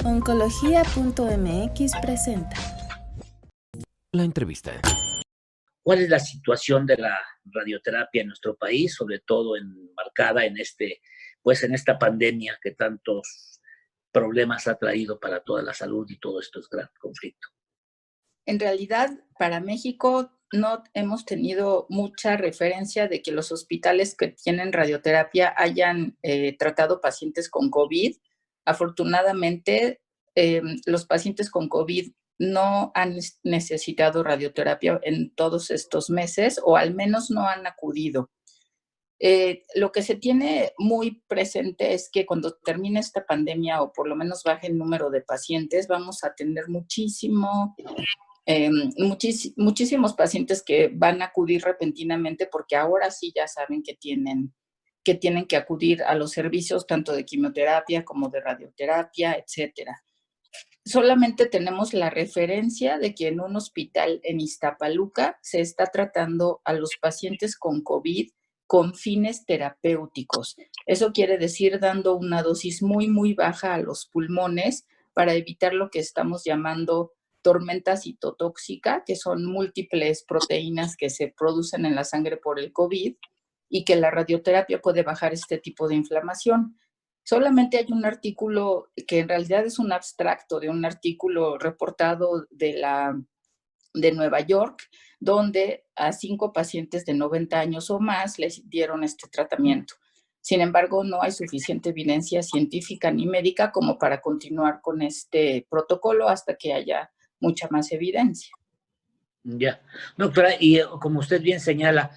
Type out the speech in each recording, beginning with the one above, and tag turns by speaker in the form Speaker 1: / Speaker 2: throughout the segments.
Speaker 1: Oncología.mx presenta
Speaker 2: la entrevista.
Speaker 3: ¿Cuál es la situación de la radioterapia en nuestro país, sobre todo enmarcada en en esta pandemia que tantos problemas ha traído para toda la salud y todo esto es gran conflicto?
Speaker 4: En realidad, para México no hemos tenido mucha referencia de que los hospitales que tienen radioterapia hayan tratado pacientes con COVID. Afortunadamente, los pacientes con COVID no han necesitado radioterapia en todos estos meses, o al menos no han acudido. Lo que se tiene muy presente es que cuando termine esta pandemia, o por lo menos baje el número de pacientes, vamos a tener muchísimos pacientes que van a acudir repentinamente, porque ahora sí ya saben que tienen que acudir a los servicios tanto de quimioterapia como de radioterapia, etcétera. Solamente tenemos la referencia de que en un hospital en Iztapaluca se está tratando a los pacientes con COVID con fines terapéuticos. Eso quiere decir dando una dosis muy, muy baja a los pulmones para evitar lo que estamos llamando tormenta citotóxica, que son múltiples proteínas que se producen en la sangre por el COVID, y que la radioterapia puede bajar este tipo de inflamación. Solamente hay un artículo que en realidad es un abstracto de un artículo reportado de Nueva York, donde a 5 pacientes de 90 años o más les dieron este tratamiento. Sin embargo, no hay suficiente evidencia científica ni médica como para continuar con este protocolo hasta que haya mucha más evidencia.
Speaker 3: Ya, doctora, y como usted bien señala,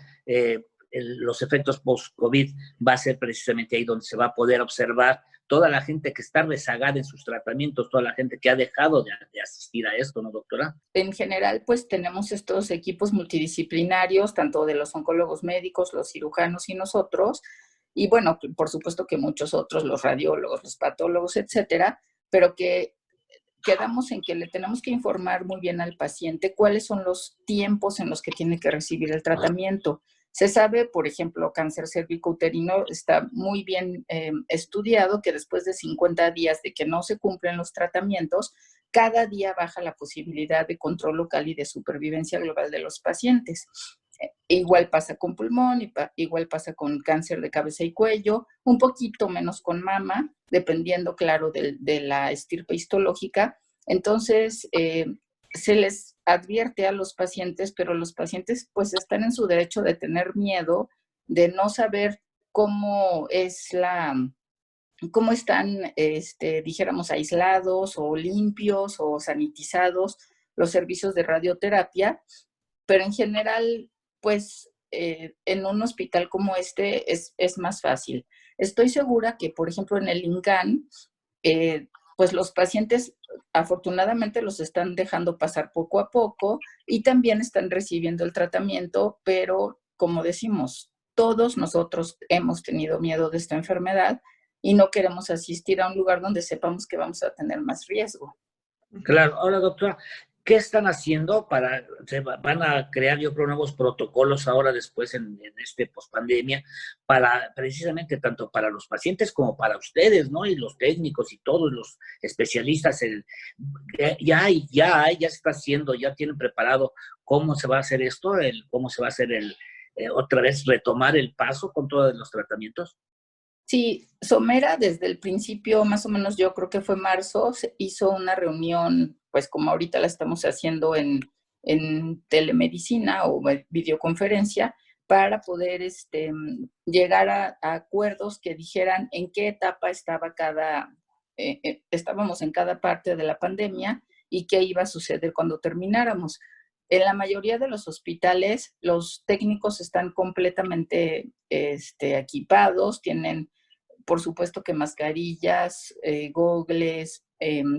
Speaker 3: los efectos post-COVID va a ser precisamente ahí donde se va a poder observar toda la gente que está rezagada en sus tratamientos, toda la gente que ha dejado de asistir a esto, ¿no, doctora?
Speaker 4: En general, pues tenemos estos equipos multidisciplinarios, tanto de los oncólogos médicos, los cirujanos y nosotros, y bueno, por supuesto que muchos otros, los radiólogos, los patólogos, etcétera, pero que quedamos en que le tenemos que informar muy bien al paciente cuáles son los tiempos en los que tiene que recibir el tratamiento. Se sabe, por ejemplo, cáncer cervicouterino está muy bien estudiado, que después de 50 días de que no se cumplen los tratamientos, cada día baja la posibilidad de control local y de supervivencia global de los pacientes. Igual pasa con pulmón, igual pasa con cáncer de cabeza y cuello, un poquito menos con mama, dependiendo, claro, de la estirpe histológica. Entonces, se les advierte a los pacientes, pero los pacientes pues están en su derecho de tener miedo, de no saber cómo están, dijéramos, aislados o limpios o sanitizados los servicios de radioterapia, pero en general, pues en un hospital como este es más fácil. Estoy segura que, por ejemplo, en el INCAN, pues los pacientes afortunadamente los están dejando pasar poco a poco y también están recibiendo el tratamiento, pero como decimos, todos nosotros hemos tenido miedo de esta enfermedad y no queremos asistir a un lugar donde sepamos que vamos a tener más riesgo.
Speaker 3: Claro. Ahora, doctora, ¿qué están haciendo van a crear, yo creo, nuevos protocolos ahora después en pospandemia, para precisamente tanto para los pacientes como para ustedes, ¿no? Y los técnicos y todos los especialistas, ya se está haciendo, ya tienen preparado cómo se va a hacer esto, cómo se va a hacer otra vez retomar el paso con todos los tratamientos?
Speaker 4: Sí, Somera desde el principio, más o menos yo creo que fue marzo, se hizo una reunión, pues como ahorita la estamos haciendo en telemedicina o videoconferencia, para poder llegar a acuerdos que dijeran en qué etapa estaba estábamos en cada parte de la pandemia y qué iba a suceder cuando termináramos. En la mayoría de los hospitales, los técnicos están completamente equipados, tienen, por supuesto, que mascarillas, gogles,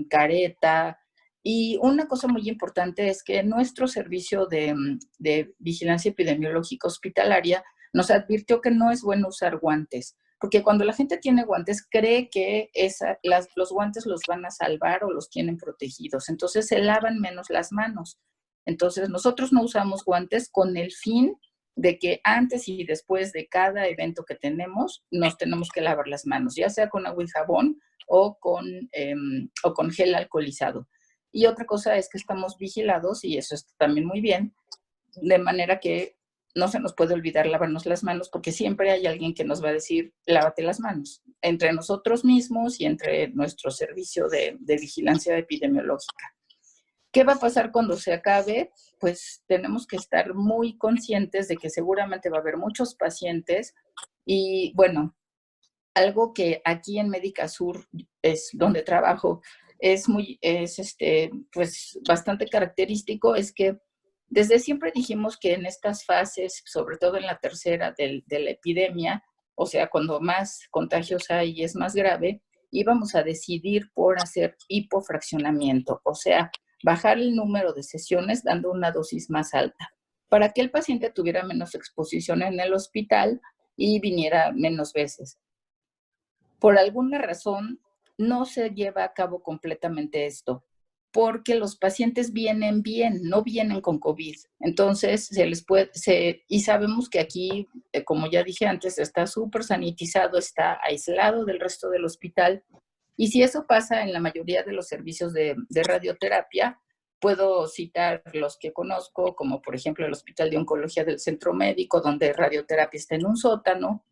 Speaker 4: careta. Y una cosa muy importante es que nuestro servicio de vigilancia epidemiológica hospitalaria nos advirtió que no es bueno usar guantes, porque cuando la gente tiene guantes cree que los guantes los van a salvar o los tienen protegidos, entonces se lavan menos las manos. Entonces nosotros no usamos guantes con el fin de que antes y después de cada evento que tenemos, nos tenemos que lavar las manos, ya sea con agua y jabón o con gel alcoholizado. Y otra cosa es que estamos vigilados, y eso está también muy bien, de manera que no se nos puede olvidar lavarnos las manos, porque siempre hay alguien que nos va a decir, lávate las manos, entre nosotros mismos y entre nuestro servicio de vigilancia epidemiológica. ¿Qué va a pasar cuando se acabe? Pues tenemos que estar muy conscientes de que seguramente va a haber muchos pacientes y, bueno, algo que aquí en Médica Sur es donde trabajo, pues bastante característico, es que desde siempre dijimos que en estas fases, sobre todo en la tercera de la epidemia, o sea, cuando más contagios hay y es más grave, íbamos a decidir por hacer hipofraccionamiento, o sea, bajar el número de sesiones dando una dosis más alta, para que el paciente tuviera menos exposición en el hospital y viniera menos veces. Por alguna razón, no se lleva a cabo completamente esto, porque los pacientes vienen bien, no vienen con COVID. Entonces, y sabemos que aquí, como ya dije antes, está súper sanitizado, está aislado del resto del hospital. Y si eso pasa en la mayoría de los servicios de radioterapia, puedo citar los que conozco, como por ejemplo el Hospital de Oncología del Centro Médico, donde radioterapia está en un sótano.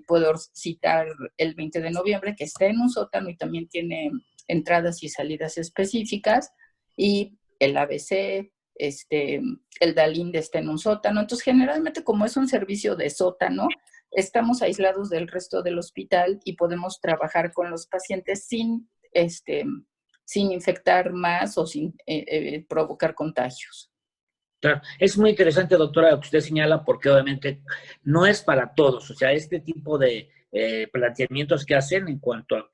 Speaker 4: Puedo citar el 20 de noviembre, que está en un sótano y también tiene entradas y salidas específicas, y el ABC, el DALINDE está en un sótano. Entonces, generalmente, como es un servicio de sótano, estamos aislados del resto del hospital y podemos trabajar con los pacientes sin infectar más o sin provocar contagios.
Speaker 3: Claro, es muy interesante, doctora, lo que usted señala, porque obviamente no es para todos. O sea, este tipo de planteamientos que hacen en cuanto a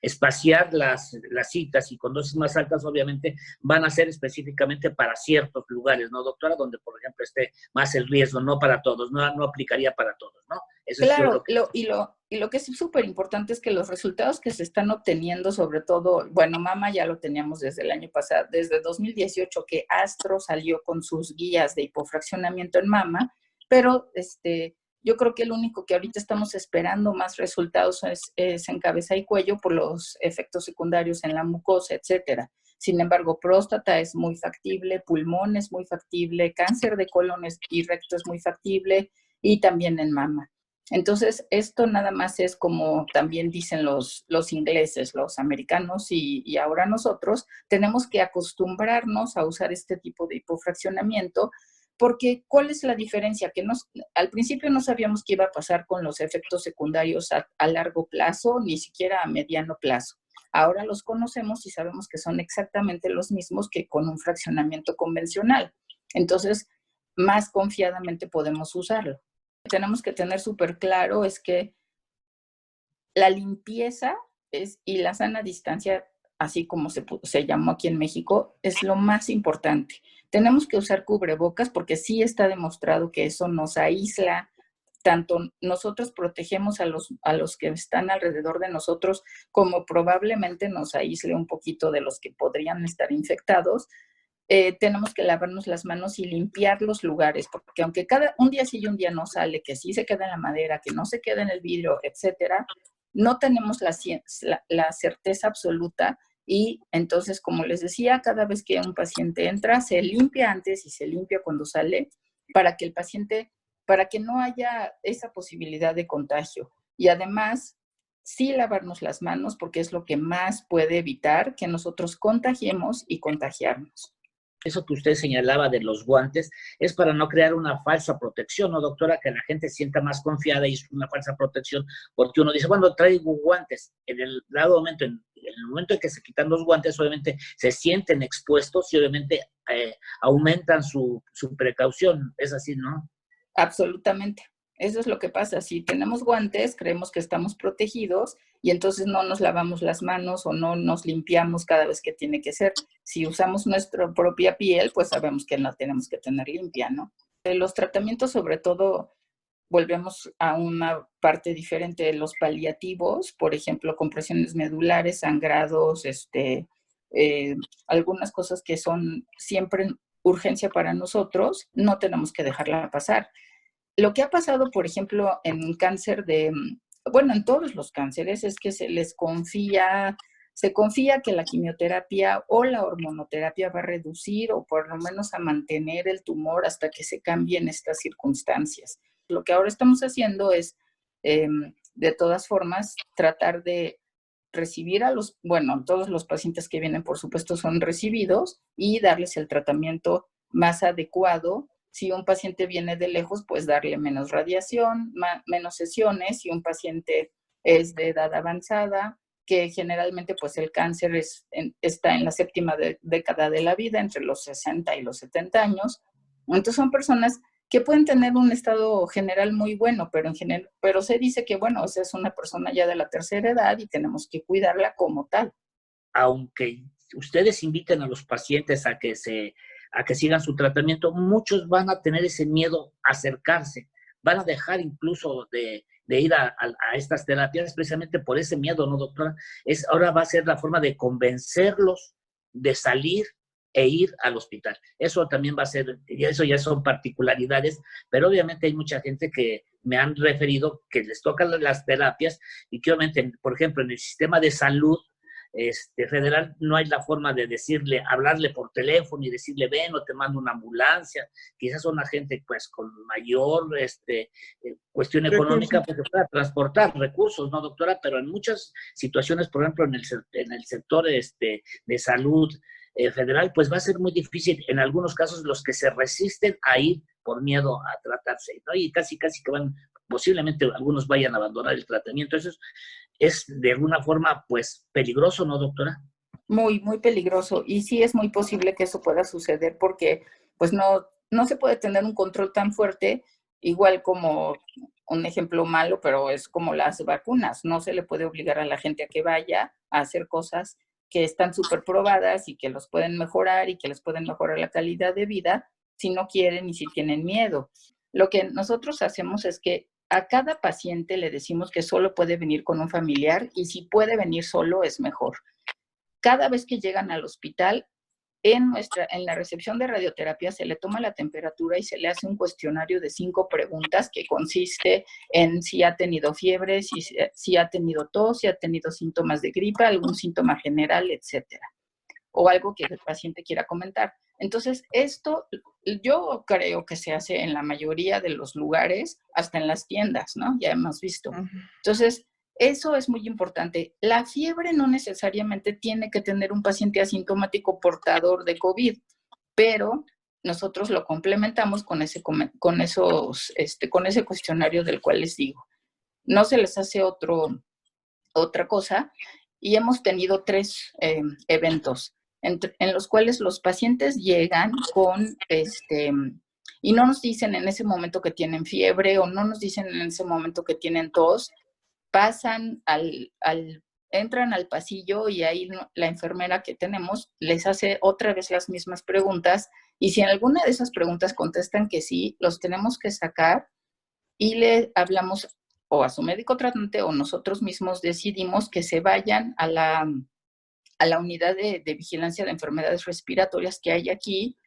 Speaker 3: espaciar las citas y con dosis más altas, obviamente, van a ser específicamente para ciertos lugares, ¿no, doctora? Donde, por ejemplo, esté más el riesgo, no para todos, no aplicaría para todos, ¿no? Eso
Speaker 4: Claro,
Speaker 3: es
Speaker 4: lo que es súper importante es que los resultados que se están obteniendo, sobre todo, bueno, Mama ya lo teníamos desde el año pasado, desde 2018, que Astro salió con sus guías de hipofraccionamiento en mama, pero yo creo que el único que ahorita estamos esperando más resultados es en cabeza y cuello por los efectos secundarios en la mucosa, etcétera. Sin embargo, próstata es muy factible, pulmón es muy factible, cáncer de colon y recto es muy factible, y también en mama. Entonces, esto nada más es como también dicen los ingleses, los americanos y ahora nosotros, tenemos que acostumbrarnos a usar este tipo de hipofraccionamiento, porque ¿cuál es la diferencia? Que al principio no sabíamos qué iba a pasar con los efectos secundarios a largo plazo, ni siquiera a mediano plazo. Ahora los conocemos y sabemos que son exactamente los mismos que con un fraccionamiento convencional. Entonces, más confiadamente podemos usarlo. Tenemos que tener súper claro es que la limpieza y la sana distancia, así como se llamó aquí en México, es lo más importante. Tenemos que usar cubrebocas porque sí está demostrado que eso nos aísla. Tanto nosotros protegemos a los que están alrededor de nosotros, como probablemente nos aísle un poquito de los que podrían estar infectados. Tenemos que lavarnos las manos y limpiar los lugares, porque aunque un día sí y un día no sale, que sí se queda en la madera, que no se queda en el vidrio, etcétera, no tenemos la certeza absoluta. Y entonces, como les decía, cada vez que un paciente entra, se limpia antes y se limpia cuando sale, para que no haya esa posibilidad de contagio. Y además, sí lavarnos las manos, porque es lo que más puede evitar que nosotros contagiemos y contagiarnos.
Speaker 3: Eso que usted señalaba de los guantes es para no crear una falsa protección, ¿no, doctora? Que la gente sienta más confiada y es una falsa protección, porque uno dice, bueno, traigo guantes. En el momento en que se quitan los guantes, obviamente se sienten expuestos y obviamente aumentan su precaución. Es así, ¿no?
Speaker 4: Absolutamente. Eso es lo que pasa. Si tenemos guantes, creemos que estamos protegidos y entonces no nos lavamos las manos o no nos limpiamos cada vez que tiene que ser. Si usamos nuestra propia piel, pues sabemos que la tenemos que tener limpia, ¿no? Los tratamientos, sobre todo, volvemos a una parte diferente de los paliativos, por ejemplo, compresiones medulares, sangrados, algunas cosas que son siempre urgencia para nosotros, no tenemos que dejarla pasar. Lo que ha pasado, por ejemplo, en cáncer bueno, en todos los cánceres, es que se confía que la quimioterapia o la hormonoterapia va a reducir o por lo menos a mantener el tumor hasta que se cambien estas circunstancias. Lo que ahora estamos haciendo es, de todas formas, tratar de recibir todos los pacientes que vienen, por supuesto, son recibidos y darles el tratamiento más adecuado. Si un paciente viene de lejos, pues darle menos radiación, menos sesiones. Si un paciente es de edad avanzada, que generalmente pues el cáncer está en la séptima década de la vida, entre los 60 y los 70 años. Entonces son personas que pueden tener un estado general muy bueno, pero se dice que, bueno, esa es una persona ya de la tercera edad y tenemos que cuidarla como tal.
Speaker 3: Aunque ustedes inviten a los pacientes a que sigan su tratamiento, muchos van a tener ese miedo a acercarse, van a dejar incluso de ir a estas terapias precisamente por ese miedo, ¿no, doctora? Ahora va a ser la forma de convencerlos de salir e ir al hospital. Eso también va a ser, eso ya son particularidades, pero obviamente hay mucha gente que me han referido que les tocan las terapias y que obviamente, por ejemplo, en el sistema de salud federal no hay la forma de hablarle por teléfono y decirle, ven o te mando una ambulancia. Quizás una gente pues con mayor cuestión económica pues pueda transportar recursos, ¿no, doctora? Pero en muchas situaciones, por ejemplo, en el sector de salud federal, pues va a ser muy difícil en algunos casos los que se resisten a ir por miedo a tratarse, ¿no? Y casi que posiblemente algunos vayan a abandonar el tratamiento. Eso es de alguna forma, pues, peligroso, ¿no, doctora?
Speaker 4: Muy, muy peligroso. Y sí es muy posible que eso pueda suceder porque, pues, no se puede tener un control tan fuerte, igual como un ejemplo malo, pero es como las vacunas. No se le puede obligar a la gente a que vaya a hacer cosas que están súper probadas y que los pueden mejorar y que les pueden mejorar la calidad de vida si no quieren y si tienen miedo. Lo que nosotros hacemos es que a cada paciente le decimos que solo puede venir con un familiar y si puede venir solo es mejor. Cada vez que llegan al hospital, en la recepción de radioterapia se le toma la temperatura y se le hace un cuestionario de 5 preguntas que consiste en si ha tenido fiebre, si ha tenido tos, si ha tenido síntomas de gripe, algún síntoma general, etcétera, o algo que el paciente quiera comentar. Entonces, esto yo creo que se hace en la mayoría de los lugares, hasta en las tiendas, ¿no? Ya hemos visto. Entonces, eso es muy importante. La fiebre no necesariamente tiene que tener un paciente asintomático portador de COVID, pero nosotros lo complementamos con ese cuestionario del cual les digo. No se les hace otra cosa y hemos tenido 3 eventos en los cuales los pacientes llegan con y no nos dicen en ese momento que tienen fiebre o no nos dicen en ese momento que tienen tos, entran al pasillo y ahí la enfermera que tenemos les hace otra vez las mismas preguntas y si en alguna de esas preguntas contestan que sí, los tenemos que sacar y le hablamos o a su médico tratante o nosotros mismos decidimos que se vayan a la unidad de vigilancia de enfermedades respiratorias que hay aquí,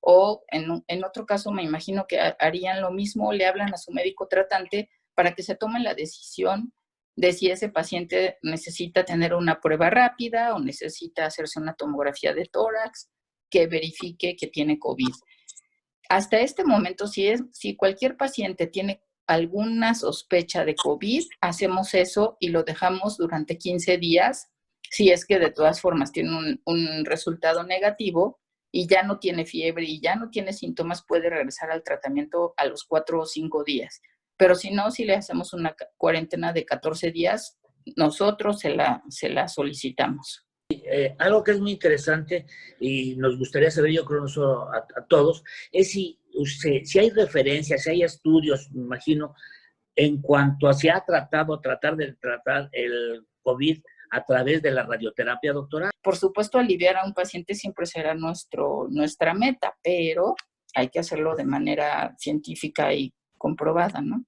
Speaker 4: o en otro caso me imagino que harían lo mismo, le hablan a su médico tratante para que se tome la decisión de si ese paciente necesita tener una prueba rápida o necesita hacerse una tomografía de tórax que verifique que tiene COVID. Hasta este momento, si cualquier paciente tiene alguna sospecha de COVID, hacemos eso y lo dejamos durante 15 días. Si es que de todas formas tiene un resultado negativo y ya no tiene fiebre y ya no tiene síntomas, puede regresar al tratamiento a los 4 o 5 días. Pero si no, si le hacemos una cuarentena de 14 días, nosotros se la solicitamos.
Speaker 3: Algo que es muy interesante y nos gustaría saber, yo creo, a todos, es si hay referencias, si hay estudios, me imagino, en cuanto a si ha tratar de tratar el COVID a través de la radioterapia, doctora.
Speaker 4: Por supuesto, aliviar a un paciente siempre será nuestra meta, pero hay que hacerlo de manera científica y comprobada, ¿no?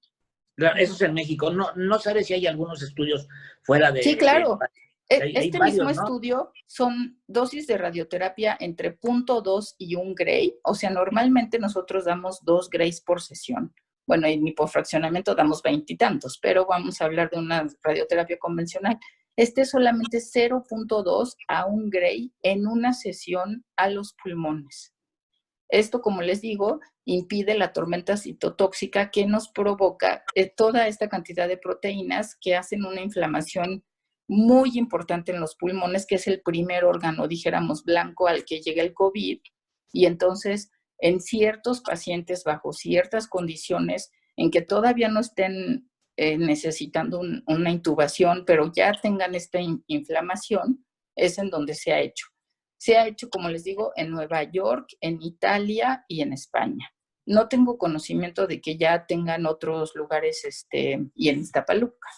Speaker 3: Eso es en México. No sabes si hay algunos estudios fuera de...
Speaker 4: Sí, claro.
Speaker 3: Hay
Speaker 4: Este mismo
Speaker 3: varios, ¿no?
Speaker 4: estudio son dosis de radioterapia entre 0.2 y 1 gray. O sea, normalmente nosotros damos 2 grays por sesión. Bueno, en hipofraccionamiento damos 20 y tantos, pero vamos a hablar de una radioterapia convencional. Este es solamente 0.2 a 1 gray en una sesión a los pulmones. Esto, como les digo, impide la tormenta citotóxica que nos provoca toda esta cantidad de proteínas que hacen una inflamación muy importante en los pulmones, que es el primer órgano, dijéramos, blanco al que llega el COVID. Y entonces, en ciertos pacientes bajo ciertas condiciones en que todavía no estén necesitando una intubación, pero ya tengan esta inflamación, es en donde se ha hecho. Se ha hecho, como les digo, en Nueva York, en Italia y en España. No tengo conocimiento de que ya tengan otros lugares y en Iztapaluca.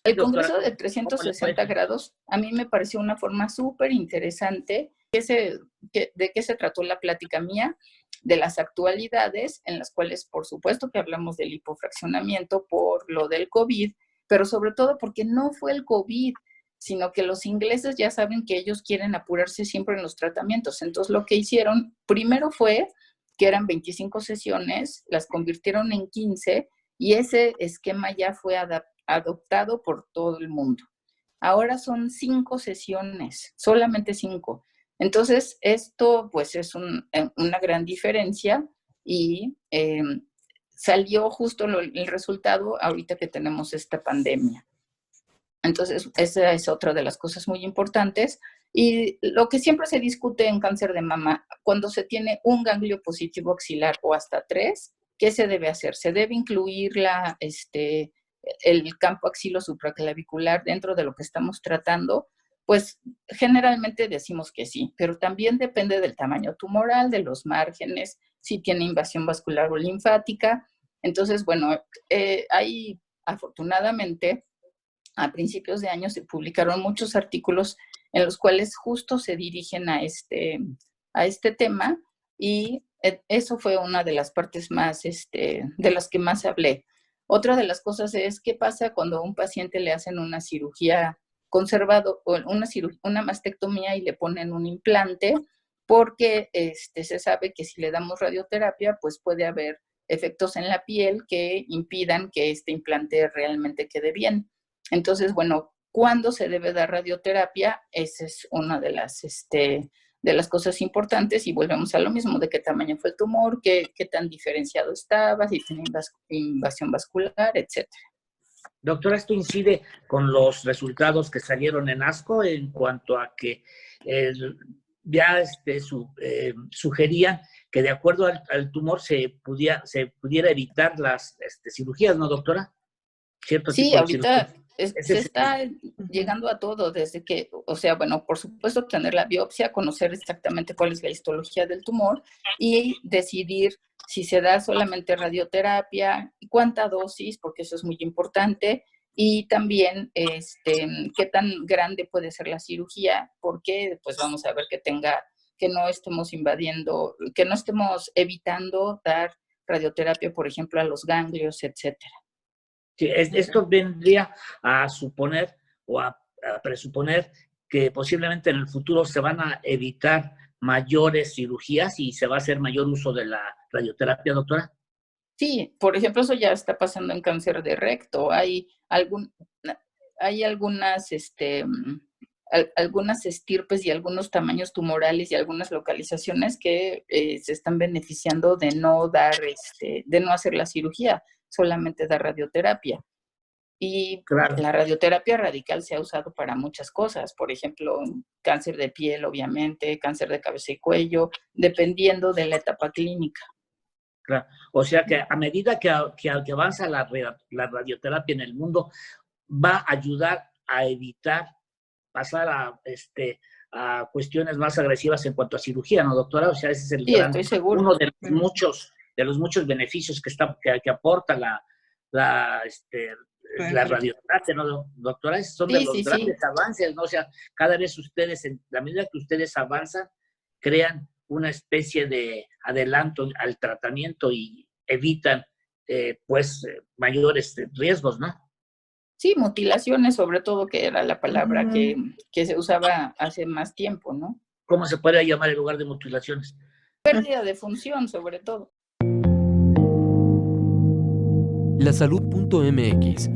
Speaker 4: El
Speaker 3: Doctora,
Speaker 4: Congreso de
Speaker 3: ¿cómo le fue?
Speaker 4: 360 grados a mí me pareció una forma súper interesante. ¿De qué se trató la plática mía? De las actualidades en las cuales, por supuesto que hablamos del hipofraccionamiento por lo del COVID, pero sobre todo porque no fue el COVID, sino que los ingleses ya saben que ellos quieren apurarse siempre en los tratamientos. Entonces, lo que hicieron primero fue que eran 25 sesiones, las convirtieron en 15 y ese esquema ya fue adoptado por todo el mundo. Ahora son 5 sesiones, solamente 5. Entonces, esto pues es una gran diferencia y salió justo el resultado ahorita que tenemos esta pandemia. Entonces, esa es otra de las cosas muy importantes. Y lo que siempre se discute en cáncer de mama, cuando se tiene un ganglio positivo axilar o hasta 3, ¿qué se debe hacer? ¿Se debe incluir el campo axilo-supraclavicular dentro de lo que estamos tratando? Pues generalmente decimos que sí, pero también depende del tamaño tumoral, de los márgenes, si tiene invasión vascular o linfática. Entonces, bueno, hay afortunadamente a principios de año se publicaron muchos artículos en los cuales justo se dirigen a este tema y eso fue una de las partes más, de las que más hablé. Otra de las cosas es qué pasa cuando a un paciente le hacen una cirugía conservado o una mastectomía y le ponen un implante, porque se sabe que si le damos radioterapia, pues puede haber efectos en la piel que impidan que este implante realmente quede bien. Entonces, bueno, ¿cuándo se debe dar radioterapia? Esa es una de las cosas importantes y volvemos a lo mismo, de qué tamaño fue el tumor, qué tan diferenciado estaba, si tiene invasión vascular, etc.
Speaker 3: Doctora, ¿esto incide con los resultados que salieron en ASCO en cuanto a que ya sugerían que de acuerdo al tumor se pudiera evitar las cirugías, ¿no, doctora? Cierto
Speaker 4: Sí,
Speaker 3: tipo de cirugía.
Speaker 4: ahorita se está llegando a todo, desde que, o sea, bueno, por supuesto tener la biopsia, conocer exactamente cuál es la histología del tumor y decidir si se da solamente radioterapia, cuánta dosis, porque eso es muy importante, y también qué tan grande puede ser la cirugía, porque pues vamos a ver que no estemos invadiendo, que no estemos evitando dar radioterapia, por ejemplo, a los ganglios, etcétera.
Speaker 3: Sí, esto vendría a suponer o a presuponer que posiblemente en el futuro se van a evitar mayores cirugías y se va a hacer mayor uso de la radioterapia, doctora.
Speaker 4: Sí, por ejemplo, eso ya está pasando en cáncer de recto. Hay algunas estirpes y algunos tamaños tumorales y algunas localizaciones que se están beneficiando de no hacer la cirugía, solamente dar radioterapia. Y
Speaker 3: Claro.
Speaker 4: la radioterapia radical se ha usado para muchas cosas, por ejemplo, cáncer de piel, obviamente, cáncer de cabeza y cuello, dependiendo de la etapa clínica.
Speaker 3: Claro. O sea que a medida que avanza la radioterapia en el mundo, va a ayudar a evitar pasar a cuestiones más agresivas en cuanto a cirugía, ¿no, doctora? O sea, ese es
Speaker 4: Sí, estoy seguro.
Speaker 3: uno de los muchos beneficios que aporta la radioterapia, ¿no, doctora? Esos son de los grandes avances, ¿no? O sea, cada vez ustedes, en la medida que ustedes avanzan, crean una especie de adelanto al tratamiento y evitan, mayores riesgos, ¿no?
Speaker 4: Sí, mutilaciones sobre todo, que era la palabra que se usaba hace más tiempo, ¿no?
Speaker 3: ¿Cómo se puede llamar en lugar de mutilaciones?
Speaker 4: Pérdida de función sobre todo.
Speaker 2: Lasalud.mx